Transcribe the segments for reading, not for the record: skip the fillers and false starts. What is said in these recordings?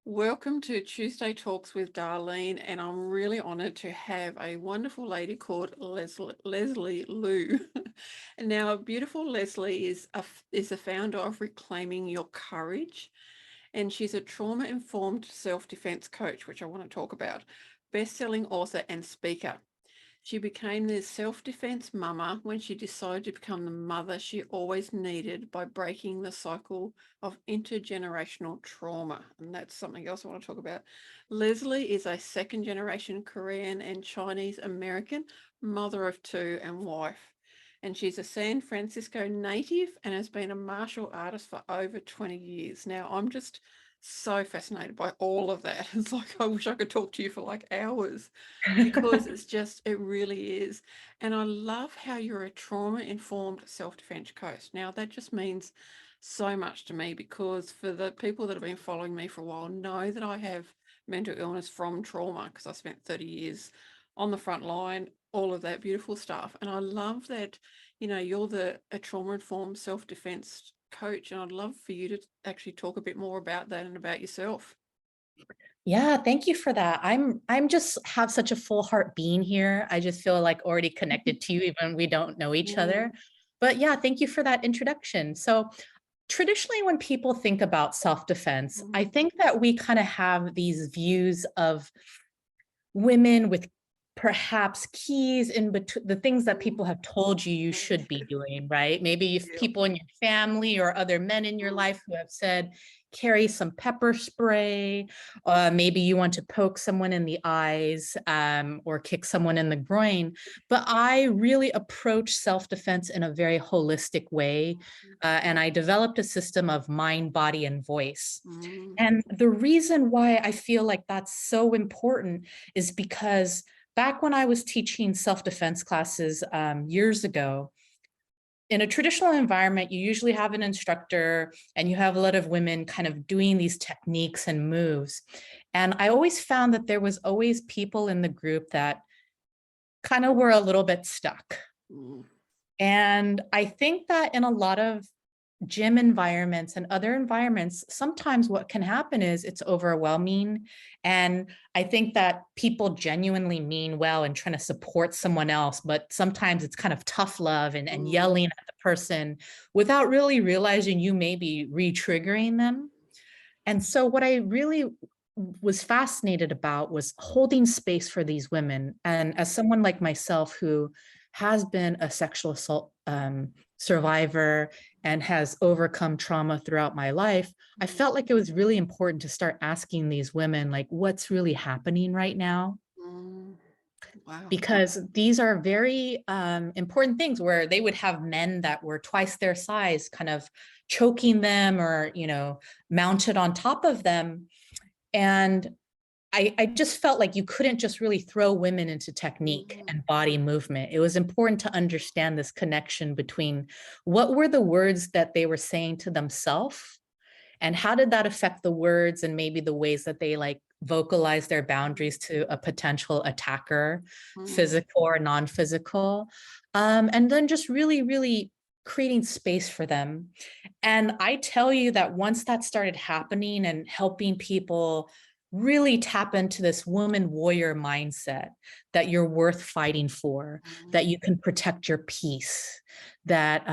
Welcome to Tuesday Talks with Darleen, and I'm really honoured to have a wonderful lady called Leslie Lew. And now, beautiful Leslie is the founder of Reclaiming Your Courage, and she's a trauma-informed self-defense coach, which I want to talk about, best-selling author and speaker. She became the self-defense mama when she decided to become the mother she always needed by breaking the cycle of intergenerational trauma. And that's something else I want to talk about. Leslie is a second-generation Korean and Chinese American, mother of two and wife. And she's a San Francisco native and has been a martial artist for over 20 years. Now, I'm just so fascinated by all of that. It's like, I wish I could talk to you for like hours because it really is. And I love how you're a trauma-informed self-defense coach. Now, that just means so much to me because for the people that have been following me for a while know that I have mental illness from trauma because I spent 30 years on the front line, all of that beautiful stuff. And I love that, you're a trauma-informed self-defense coach, and I'd love for you to actually talk a bit more about that and about yourself. Yeah, thank you for that. I'm just have such a full heart being here. I just feel like already connected to you, even we don't know each other. Mm, But yeah, thank you for that introduction. So traditionally, when people think about self-defense, I mm, think that we kind of have these views of women with perhaps keys in between the things that mm, people have told you should be doing, right? Maybe if yeah. people in your family or other men in your life who have said, carry some pepper spray, maybe you want to poke someone in the eyes or kick someone in the groin. But I really approach self-defense in a very holistic way. And I developed a system of mind, body, and voice. Mm, And the reason why I feel like that's so important is because back when I was teaching self-defense classes years ago, in a traditional environment, you usually have an instructor and you have a lot of women kind of doing these techniques and moves. And I always found that there was always people in the group that kind of were a little bit stuck. mm, And I think that in a lot of gym environments and other environments, sometimes what can happen is it's overwhelming. And I think that people genuinely mean well and trying to support someone else, but sometimes it's kind of tough love and mm, yelling at the person without really realizing you may be re-triggering them. And so what I really was fascinated about was holding space for these women. And as someone like myself who has been a sexual assault survivor and has overcome trauma throughout my life, I felt like it was really important to start asking these women, like, what's really happening right now? mm. Wow. Because these are very important things where they would have men that were twice their size kind of choking them or, mounted on top of them. And I just felt like you couldn't just really throw women into technique Mm, and body movement. It was important to understand this connection between what were the words that they were saying to themselves and how did that affect the words and maybe the ways that they like vocalize their boundaries to a potential attacker, mm, physical or non-physical. And then just really, really creating space for them. And I tell you that once that started happening and helping people really tap into this woman warrior mindset that you're worth fighting for, that mm, you can protect your peace, that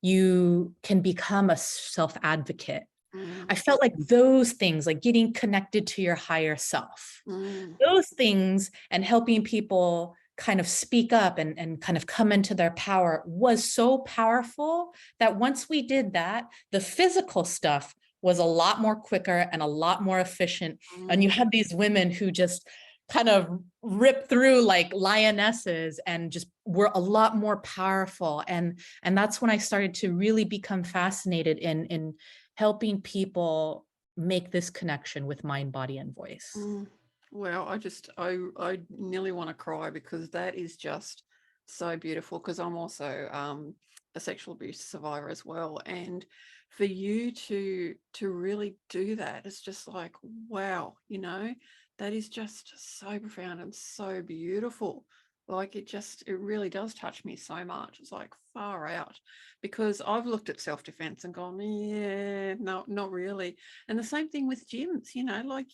you can become a self advocate. mm, I felt like those things, like getting connected to your higher self, mm, those things and helping people kind of speak up and kind of come into their power was so powerful that once we did that, the physical stuff was a lot more quicker and a lot more efficient. And you mm. had these women who just kind of rip through like lionesses and just were a lot more powerful. And that's when I started to really become fascinated in helping people make this connection with mind, body, and voice. Mm. Well, I nearly want to cry because that is just so beautiful because I'm also a sexual abuse survivor as well. And for you to really do that, it's just like, wow, that is just so profound and so beautiful. Like it really does touch me so much. It's like far out because I've looked at self-defense and gone, yeah, no, not really. And the same thing with gyms, like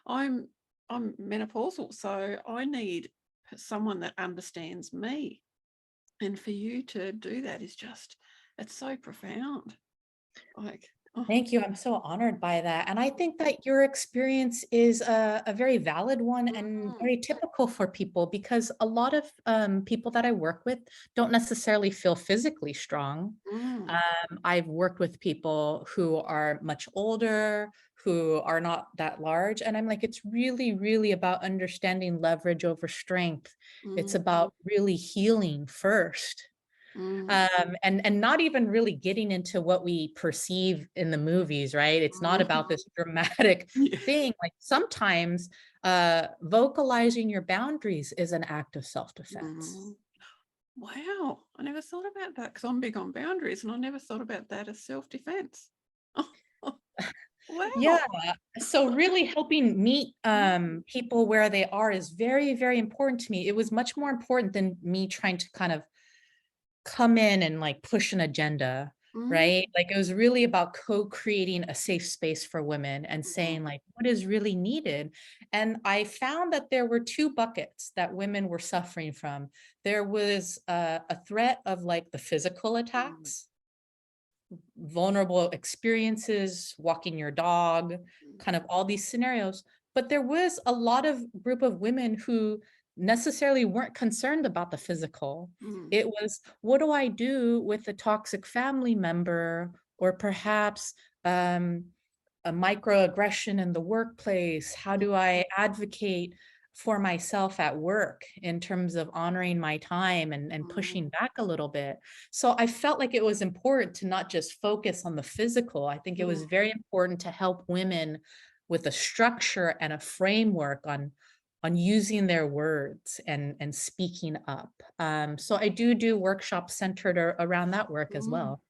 I'm I'm menopausal, so I need someone that understands me. And for you to do that is just, it's so profound. Like, oh, Thank you. I'm so honored by that. And I think that your experience is a very valid one and mm, very typical for people because a lot of people that I work with don't necessarily feel physically strong. mm, I've worked with people who are much older, who are not that large. And I'm like, it's really, really about understanding leverage over strength. It's mm, about really healing first, mm, and not even really getting into what we perceive in the movies, right? It's not mm. about this dramatic Yeah. thing. Like sometimes vocalizing your boundaries is an act of self-defense. Mm. Wow, I never thought about that because I'm big on boundaries, and I never thought about that as self-defense. Yeah. Wow. So really helping meet Mm, people where they are is very, very important to me. It was much more important than me trying to kind of come in and like push an agenda, mm, right? Like it was really about co-creating a safe space for women and mm, saying like what is really needed. And I found that there were two buckets that women were suffering from. There was a threat of like the physical mm, attacks, vulnerable experiences, walking your dog, kind of all these scenarios. But there was a lot of group of women who necessarily weren't concerned about the physical. mm, It was, what do I do with a toxic family member or perhaps a microaggression in the workplace? How mm, do I advocate for myself at work in terms of honoring my time and pushing mm, back a little bit? So I felt like it was important to not just focus on the physical. I think it mm, was very important to help women with a structure and a framework on using their words and speaking up. So I do workshops centered around that work as mm. well.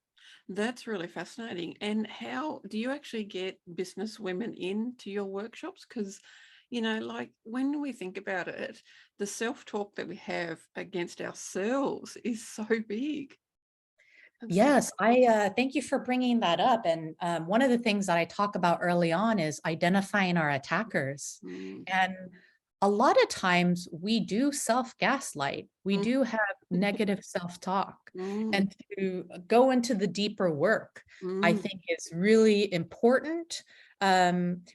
That's really fascinating. And how do you actually get business women into your workshops? Because, like when we think about it, the self-talk that we have against ourselves is so big. It's like, Yes, I thank you for bringing that up. And one of the things that I talk about early on is identifying our attackers. mm, And a lot of times we do self gaslight, we mm, do have negative self talk. mm, And to go into the deeper work, I mm, think is really important.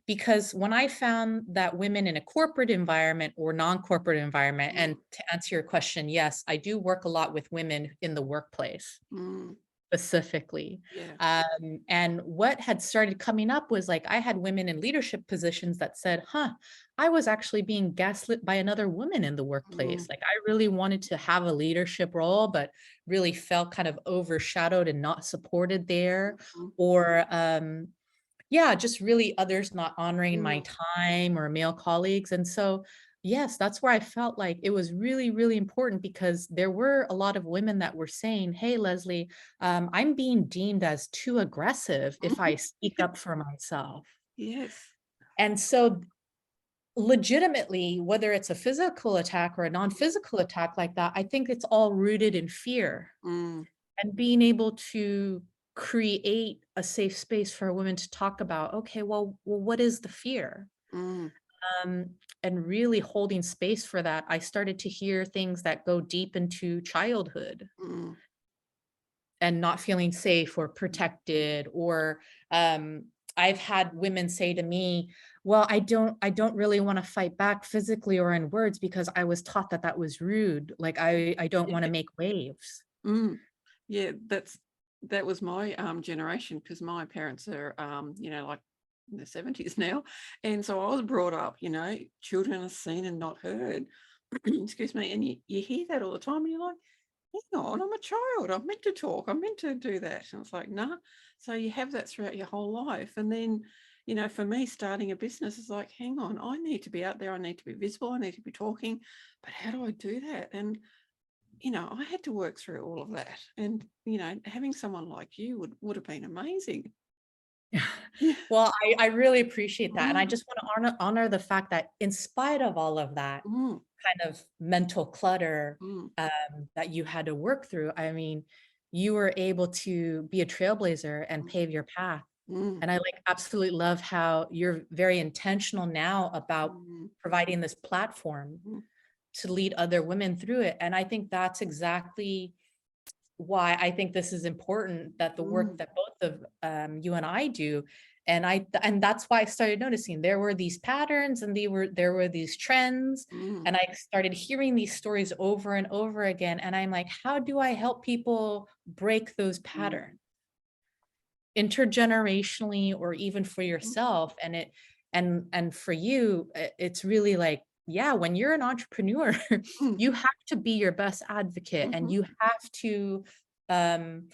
Because when I found that women in a corporate environment or non corporate environment, mm, and to answer your question, yes, I do work a lot with women in the workplace mm, specifically. yeah. And what had started coming up was like I had women in leadership positions that said, huh, I was actually being gaslit by another woman in the Mm, workplace. Like I really wanted to have a leadership role, but really felt kind of overshadowed and not supported there. mm, Or yeah, just really others not honoring my mm, time or male colleagues. And so, yes, that's where I felt like it was really, really important because there were a lot of women that were saying, hey, Leslie, I'm being deemed as too aggressive if I mm. speak up for myself. Yes. And so, legitimately, whether it's a physical attack or a non physical attack like that, I think it's all rooted in fear Mm, and being able to create a safe space for women to talk about, okay, well, what is the fear? mm, um, and really holding space for that, I started to hear things that go deep into childhood mm, and not feeling safe or protected. Or I've had women say to me, "Well, I don't really want to fight back physically or in words because I was taught that that was rude. Like I don't want to yeah. make waves." Mm. Yeah, that was my generation because my parents are like in their 70s now. And so I was brought up, children are seen and not heard. Excuse me. And you hear that all the time and you're like, hang on, I'm a child. I'm meant to talk. I'm meant to do that. And it's like, nah. So you have that throughout your whole life. And then, for me, starting a business is like, hang on, I need to be out there. I need to be visible. I need to be talking. But how do I do that? And I had to work through all of that. And, having someone like you would have been amazing. Yeah. Well, I really appreciate that. And I Mm, just want to honor the fact that in spite of all of that, mm, kind of mental clutter mm, that you had to work through, I mean, you were able to be a trailblazer and mm, pave your path. mm, And I like absolutely love how you're very intentional now about mm, providing this platform mm, to lead other women through it. And I think that's exactly why I think this is important, that the work mm, that both of you and I do. And that's why I started noticing there were these patterns and there were these trends. mm, And I started hearing these stories over and over again. And I'm like, how do I help people break those mm, patterns intergenerationally or even for mhm, yourself? And for you, it's really like, yeah, when you're an entrepreneur, mm, you have to be your best advocate, and mhm, you have to, um,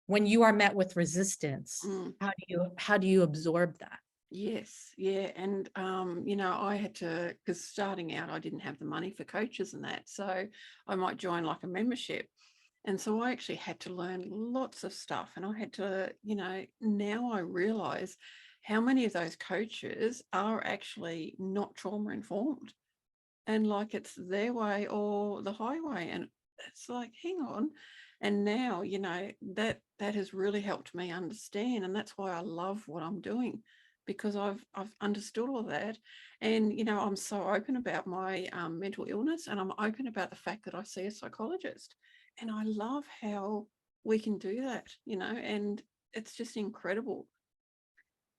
when you are met with resistance, mm. how do you absorb that? Yes, yeah, and I had to, because starting out, I didn't have the money for coaches and that, so I might join like a membership, and so I actually had to learn lots of stuff, and I had to, now I realize how many of those coaches are actually not trauma informed, and like it's their way or the highway, and it's like, hang on. And now, that has really helped me understand, and that's why I love what I'm doing, because I've understood all that. And I'm so open about my mental illness, and I'm open about the fact that I see a psychologist, and I love how we can do that, and it's just incredible.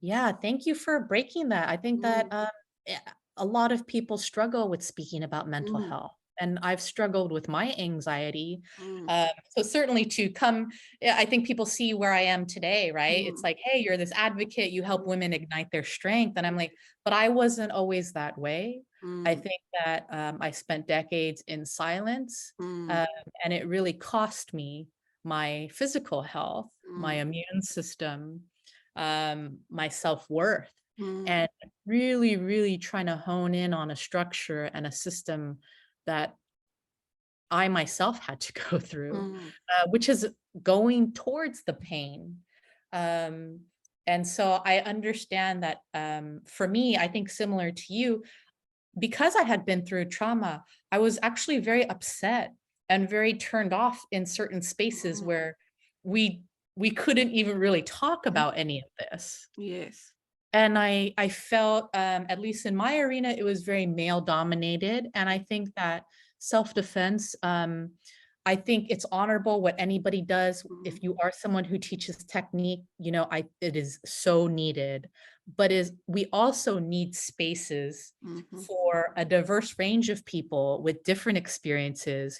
Yeah, thank you for breaking that. I think that Mm, eh, a lot of people struggle with speaking about mental mm, health, and I've struggled with my anxiety. mm, So certainly to come, yeah, I think people see where I am today, right? It's mm, like, hey, you're this advocate, you help mm, women ignite their strength, and I'm yeah, like, but I wasn't always that way. I mm, think that I spent decades in silence, mm, um, and it really cost me my physical health, my mm, immune system, my self-worth, mm, and really, really trying to hone in on a structure and a system that I myself had to go through, mm. which is going towards the pain. Um, and so I understand that for me, I think similar to you, because I had been through trauma, I was actually very upset and very turned off in certain spaces Mm, where we we couldn't even really talk mm, about any of this. yes. And I felt, at least in my arena, it was very male dominated, and I think that self-defense, I think it's honorable what anybody does. Mm, If you are someone who teaches technique, it is so needed, but is we also need spaces mhm, for a diverse range of people with different experiences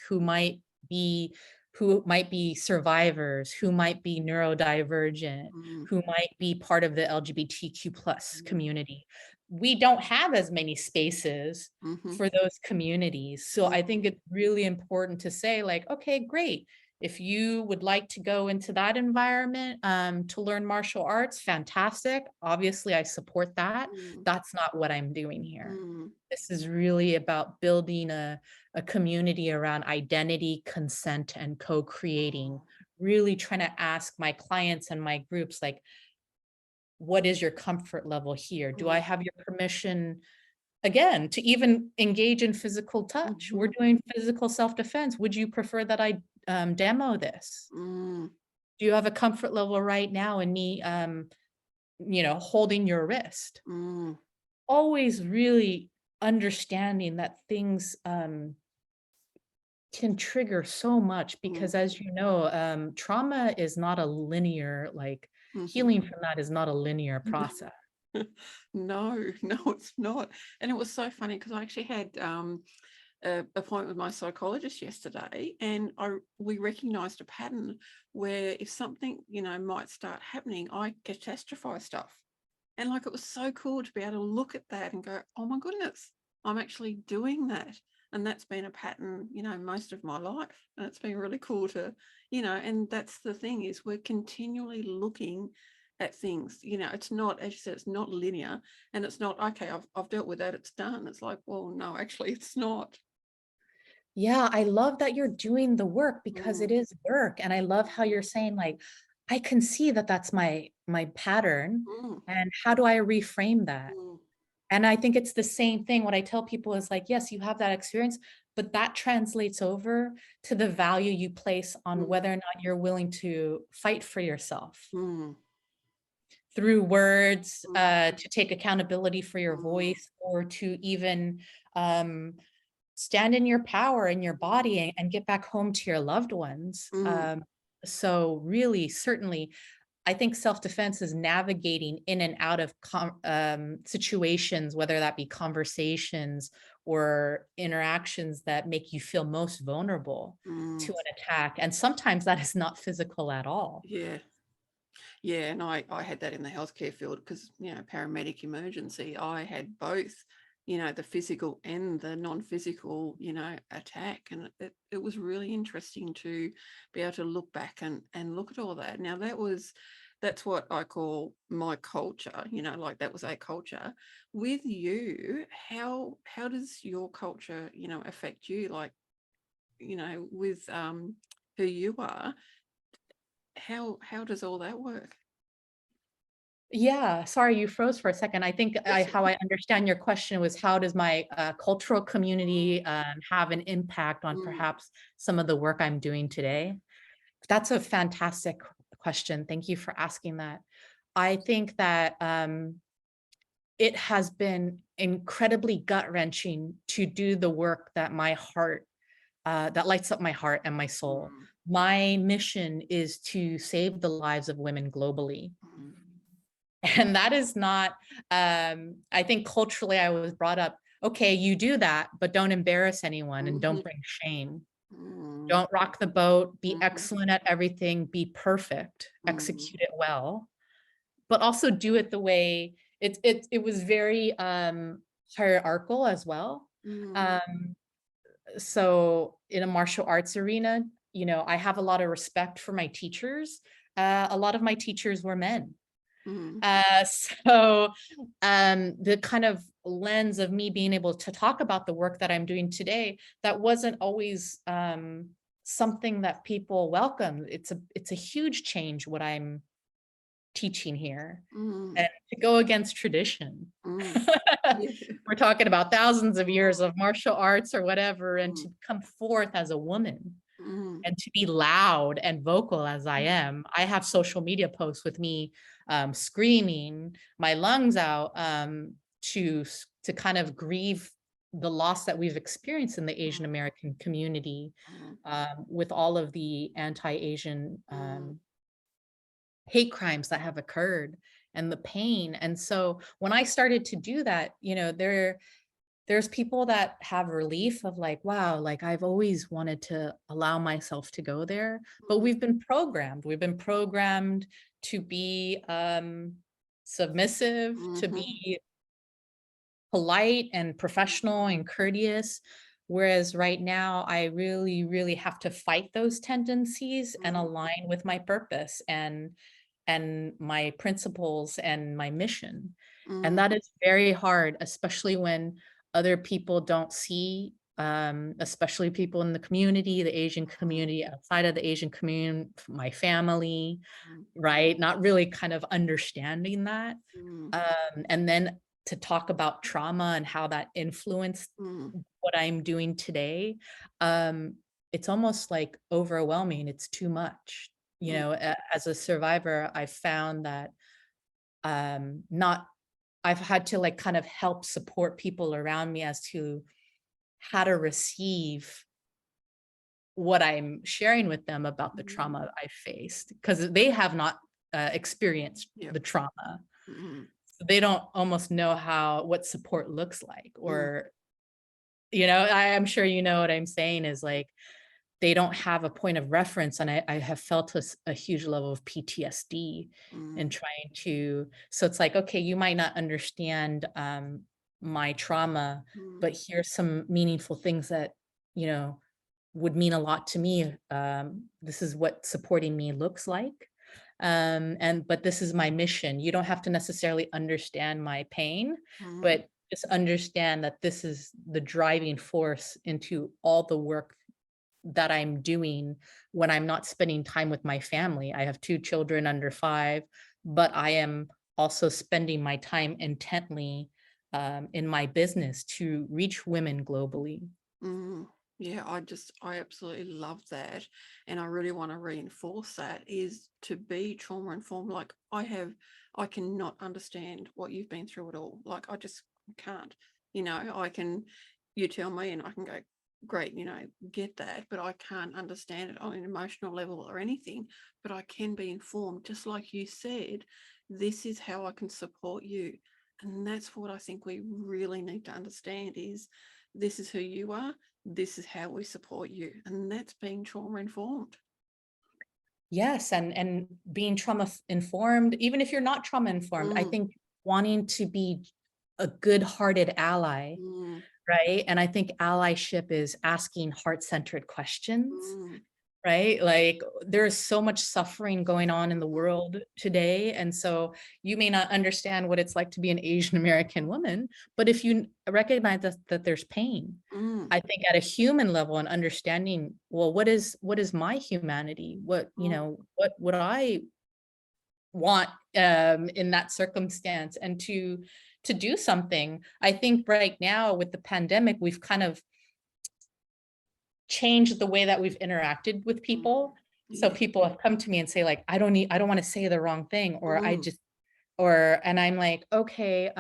be who might be survivors, who might be neurodivergent, mm, who might be part of the LGBTQ plus mm, community. We don't have as many spaces mhm, for those communities. So I mm, think it's really important to say, like, okay, great. If you would like to go into that environment to learn martial arts, fantastic. Obviously, I support that. mm, That's not what I'm doing here. mm, This is really about building a community around identity, consent, and co-creating, really trying to ask my clients and my groups, like, what is your comfort level here? Do I mm, have your permission, again, to even engage in physical touch? We're mhm, doing physical self-defense. Would you prefer that I demo this? mm, Do you have a comfort level right now in me, holding your wrist? mm, Always really understanding that things can trigger so much mm, because, as you know, trauma is not a linear, like, mhm. healing from that is not a linear process. No, no, it's not. And it was so funny because I actually had a appointment with my psychologist yesterday, and we recognized a pattern where if something, might start happening, I catastrophize stuff. And like it was so cool to be able to look at that and go, oh my goodness, I'm actually doing that. And that's been a pattern, most of my life. And it's been really cool to, and that's the thing, is we're continually looking at things. It's not, as you said, it's not linear, and it's not, okay, I've dealt with that, it's done. It's like, well, no, actually it's not. Yeah, I love that you're doing the work because Mm, it is work, and I love how you're saying, like, I can see that that's my pattern, mm, and how do I reframe that? mm, And I think it's the same thing. What I tell people is like, yes, you have that experience, but that translates over to the value you place on Mm, whether or not you're willing to fight for yourself mm, through words, mm, to take accountability for your mm, voice, or to even um, stand in your power in your body and get back home to your loved ones. mm, So really, certainly, I think self-defense is navigating in and out of situations, whether that be conversations or interactions that make you feel most vulnerable mm. to an attack. And sometimes that is not physical at all. Yeah. Yeah, and I had that in the healthcare field because, paramedic emergency, I had both, the physical and the non-physical, attack. And it was really interesting to be able to look back and look at all that. Now that's what I call my culture, like that was a culture. With you, how does your culture, affect you? Like, with who you are, how does all that work? Yeah, sorry, you froze for a second. I think That's how I understand your question was, how does my cultural community have an impact on Mm, perhaps some of the work I'm doing today? That's a fantastic question. Thank you for asking that. I think that it has been incredibly gut wrenching to do the work that my heart, that lights up my heart and my soul. mm, My mission is to save the lives of women globally. mm, And that is not, I think culturally I was brought up, okay, you do that, but don't embarrass anyone and mhm, don't bring shame. mm, Don't rock the boat, be mhm, excellent at everything, be perfect, mm, execute it well, but also do it the way it was very hierarchical as well. mm, Um, so in a martial arts arena, I have a lot of respect for my teachers. A lot of my teachers were men. mm, So the kind of lens of me being able to talk about the work that I'm doing today, that wasn't always something that people welcome. It's a huge change what I'm teaching here, mm, and to go against tradition. mm, yeah, We're talking about thousands of years of martial arts or whatever, and mm, to come forth as a woman mm, and to be loud and vocal as I mm, am. I have social media posts with me screaming my lungs out, to kind of grieve the loss that we've experienced in the Asian mm, American community, mm, with all of the anti-Asian mm, hate crimes that have occurred and the pain. And so when I started to do that, there's people that have relief of like, wow, like I've always wanted to allow myself to go there, but mm, we've been programmed to be submissive, to mhm, be polite and professional and courteous. Whereas right now, I really, really have to fight those tendencies and mm, align with my purpose and my principles and my mission. And mm, that is very hard, especially when other people don't see, especially people in the community, the Asian community, outside of the Asian community, my family, mm, right? Not really kind of understanding that. mm, And then to talk about trauma and how that influenced mm, what I'm doing today, um, it's almost like overwhelming. It's too much. mm, As a survivor, I found that not I've had to like kind of help support people around me as to how to receive what I'm sharing with them about the mm, trauma I faced, because they have not experienced yep, the trauma. mm, So they don't almost know what support looks like, mm, or I'm sure you know what I'm saying is like they don't have a point of reference, and I have felt a huge level of PTSD in mm, trying to. So it's like, okay, you might not understand my trauma, mm, but here's some meaningful things that you know would mean a lot to me. This is what supporting me looks like. And but this is my mission. You don't have to necessarily understand my pain, mm, but just understand that this is the driving force into all the work that I'm doing when I'm not spending time with my family. I have 2 children under 5, but I am also spending my time intently in my business to reach women globally. Mm, yeah, I absolutely love that. And I really want to reinforce that is to be trauma informed. Like I cannot understand what you've been through at all. Like I just can't, you tell me and I can go, great, get that, but I can't understand it on an emotional level or anything, but I can be informed, just like you said, this is how I can support you. And that's what I think we really need to understand is this is who you are, this is how we support you, and that's being trauma informed. Yes, and being trauma informed, even if you're not trauma informed, I Mm, think wanting to be a good-hearted ally, mm, right? And I think allyship is asking heart-centered questions. mm, Right? Like there's so much suffering going on in the mm, world today. And so you may not understand what it's like to be an Asian American woman, but if you recognize that there's pain, mm, I think at a human level and understanding, well, what is my humanity? mm, What would I want in that circumstance? And to do something. I think right now with the pandemic, we've kind of changed the way that we've interacted with mm. people. So Yeah. people have come to me and say like, I don't want to say the wrong thing, or Mm, and I'm like, okay,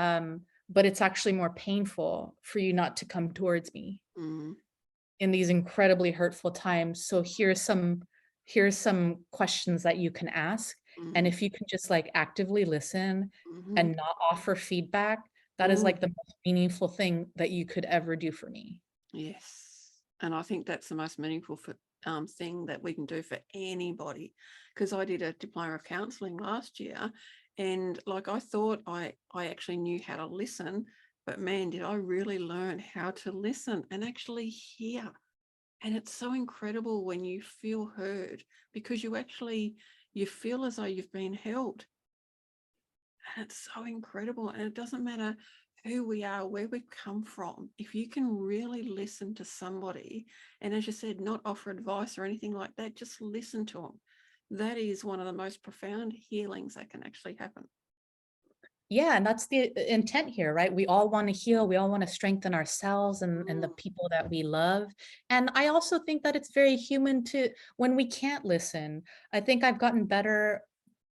but it's actually more painful for you not to come towards me mm, in these incredibly hurtful times. So here's some questions that you can ask. And mm, if you can just like actively listen mhm, and not offer feedback, that is mm. like the most meaningful thing that you could ever do for me. Yes. And I think that's the most meaningful thing that we can do for anybody. Because I did a diploma of counselling last year, and like I thought I actually knew how to listen, but man, did I really learn how to listen and actually hear. And it's so incredible when you feel heard because you feel as though you've been held. And it's so incredible. And it doesn't matter who we are, where we've come from. If you can really listen to somebody, and as you said, not offer advice or anything like that, just listen to them. That is one of the most profound healings that can actually happen. Yeah, and that's the intent here, right? We all want to heal, we all want to strengthen ourselves and the Mm, people that we love. And I also think that it's very human to when we can't listen. I think I've gotten better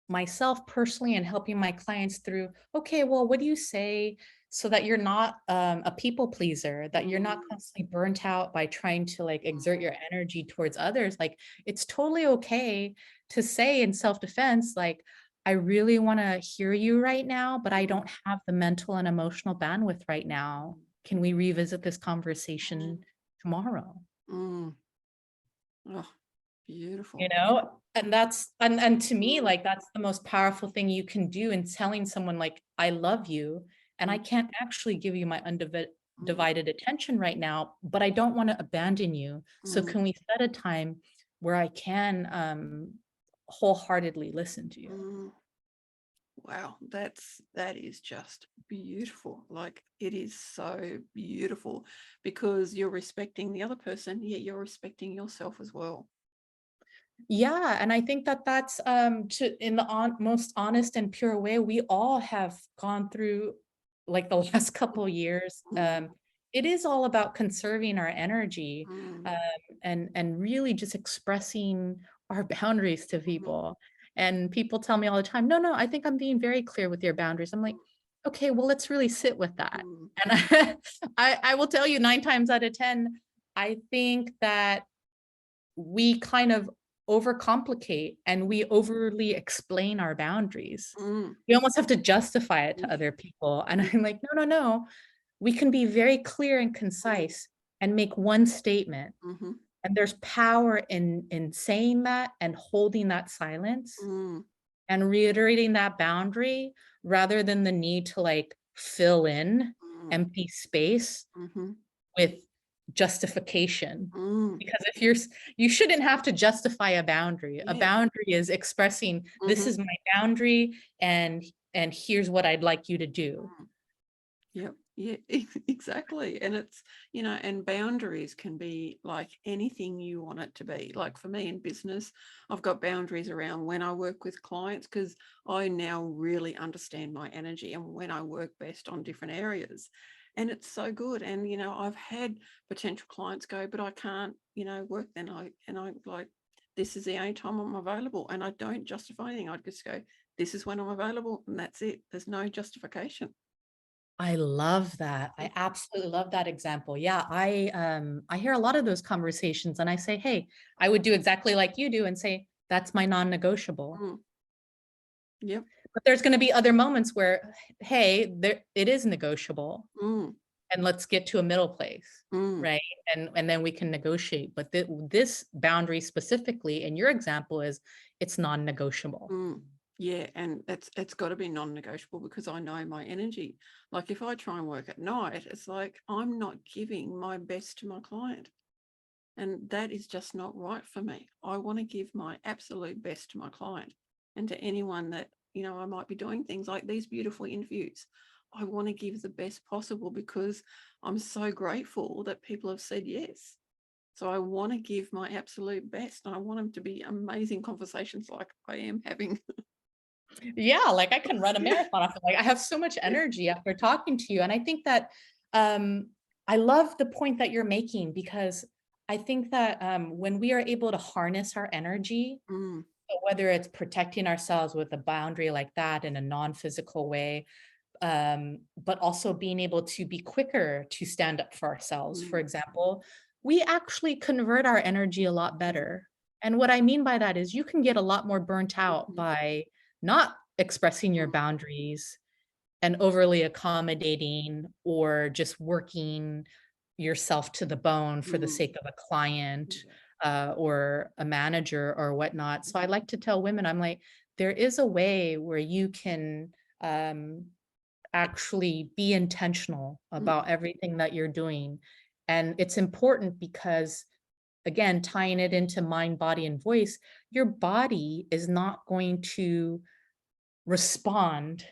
myself personally and helping my clients through, okay, well, what do you say so that you're not a people pleaser, that you're not mm, constantly burnt out by trying to like exert mm, your energy towards others? Like it's totally okay to say in self-defense, like, I really want to hear you right now, but I mm, don't have the mental and emotional bandwidth right now. Can we revisit this conversation tomorrow? mm. Oh, You beautiful. know, and that's and to me, Mm, like that's the most powerful thing you can do in telling someone like, I love you, and I mm, can't actually give you my mm, undivided attention right now, but I don't want to abandon you. So mm, can we set a time where I can wholeheartedly listen to you? mm. Wow, that is just beautiful. Like it is so beautiful because you're respecting the other person, yet you're respecting yourself as well. Yeah, and I think that that's to in the most honest and pure way, we all have gone through like the last couple years. Mm, It is all about conserving our energy, mm, um, and really just expressing our boundaries to mhm, people. And people tell me all the time, no, no, I think I'm being very clear with your boundaries. I'm like, okay, well, let's really sit with that. mm, And I will tell you 9 times out of 10, I think that we kind of overcomplicate and we overly explain our boundaries. mm, We almost have to justify it to yeah, other people. And yeah, I'm like, no, no, no. We can be very clear and mm, concise and make one statement. mhm, And there's power in saying that and holding that silence mm, and reiterating that boundary rather than the need to like fill in mm, empty space mhm, with justification. mm, Because if you shouldn't have to justify a boundary. A yeah, boundary is expressing this mhm, is my boundary and here's what I'd like you to do. mm. Yep. Yeah, exactly. And it's, and boundaries can be like anything you want it to be. Like for me in business, I've got boundaries around when I work with clients because I now really understand my energy and when I work best on different areas. And it's so good. And, I've had potential clients go, but I can't, work then. I like, this is the only time I'm available. And I don't justify anything. I just go, this is when I'm available. And that's it. There's no justification. I love that. I absolutely love that example. Yeah, I hear a lot of those conversations and I say, "Hey, I would do exactly like you do and say, that's my non-negotiable." Mm, yep. But there's going to be other moments where, hey, there it is negotiable Mm, and let's get to a middle place, mm, right? And then we can negotiate. But this boundary specifically in your example is it's non-negotiable. mm. Yeah, and it's got to be non-negotiable because I know my energy. Like if I try and work at night, it's like I'm not giving my best to my client. And that is just not right for me. I want to give my absolute best to my client and to anyone that, I might be doing things like these beautiful interviews. I want to give the best possible because I'm so grateful that people have said yes. So I want to give my absolute best. And I want them to be amazing conversations like I am having. Yeah, like I can run a marathon. I feel like I have so much energy after talking to you. And I think that um, I love the point that you're making because I think that when we are able to harness our energy, Mm, so whether it's protecting ourselves with a boundary like that in a non-physical way, but also being able to be quicker to stand up for ourselves, for mm, example, we actually convert our energy a lot mm, better. And what I mean by that is you can get a lot more burnt out mhm, by not expressing your mm, boundaries and overly accommodating or just working yourself to the bone for the mm. sake of a client Yeah. or a manager or whatnot. So I like to tell women, I'm like, there is a way where you can um, actually be intentional Mm, about everything that you're doing. And it's important because, again, tying it into mind, body, and voice, your body is not going to respond.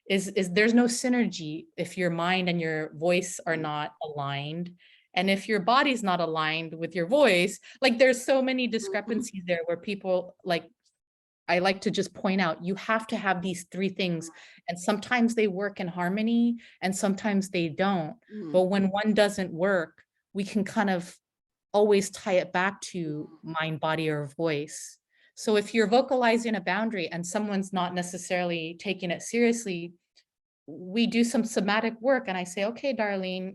Is there's no synergy if your mind and your voice are mm, not aligned. And if your body's not aligned with your voice, like there's so many mhm, discrepancies there where people like I like to just point out you have to have these three things, and sometimes they work in harmony and sometimes they don't. mm, But when one doesn't work, we can kind of always tie it back to mm, mind, body, or voice. So if you're vocalizing a boundary and someone's not necessarily taking it seriously, we do some somatic work and I say, okay, Darlene,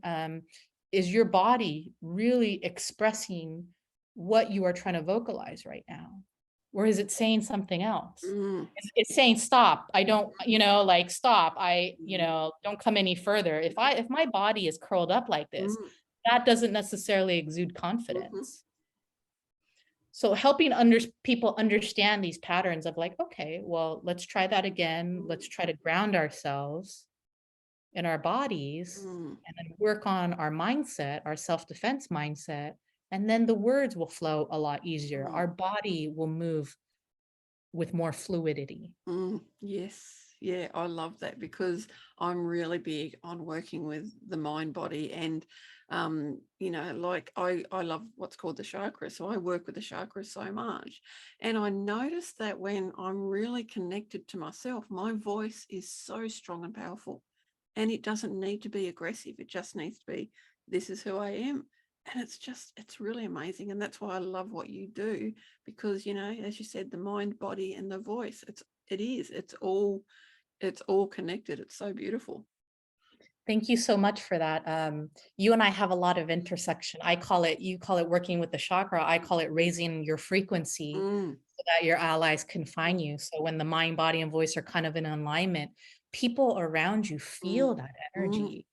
is your body really expressing what you are trying to vocalize right now? Or is it saying something else? mm, It's saying stop. I don't, like stop. mm, Don't come any further. If my body is curled up like this, mm, that doesn't necessarily exude mhm, confidence. So helping people understand these patterns of like, okay, well, let's try that again. Let's try to ground ourselves in our bodies mm, and then work on our mindset, our self-defense mindset, and then the words will flow a lot easier. mm. Our body will move with more fluidity. Yes. Yeah, I love that because I'm really big on working with the mind, body, and like I love what's called the chakra. So I work with the chakra so much. And I notice that when I'm really connected to myself, my voice is so strong and powerful. And it doesn't need to be aggressive. It just needs to be, this is who I am. And it's really amazing. And that's why I love what you do because as you said, the mind, body, and the voice, it's all connected. It's so beautiful. Thank you so much for that. You and I have a lot of intersection. You call it working with the chakra. I call it raising your frequency Mm, so that your allies can find you. So when the mind, body, and voice are kind of in alignment, people around you feel mm, that mm, energy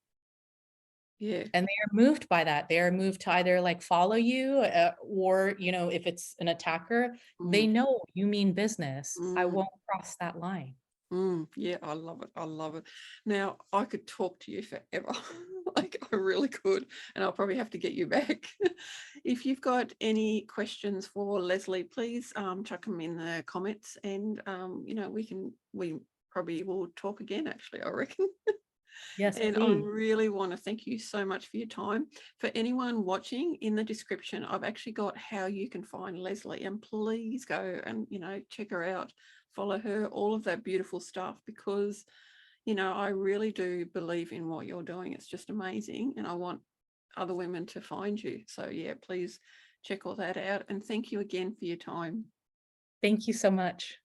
yeah. and they are moved by that. They are moved to either like follow you or, if it's an attacker, they Mm, know you mean business. I mm, won't cross that line. yeah, I love it. I love it. Now I could talk to you forever. Like I really could, and I'll probably have to get you back. If you've got any questions for Leslie, please chuck them in the comments, and we probably will talk again. Actually, I reckon. Yes, And I please. really want to thank you so much for your time. For anyone watching, in the description, I've actually got how you can find Leslie, and please go and, check her out, follow her, all of that beautiful stuff, because, I really do believe in what you're doing. It's just amazing. And I want other women to find you. So yeah, please check all that out. And thank you again for your time. Thank you so much.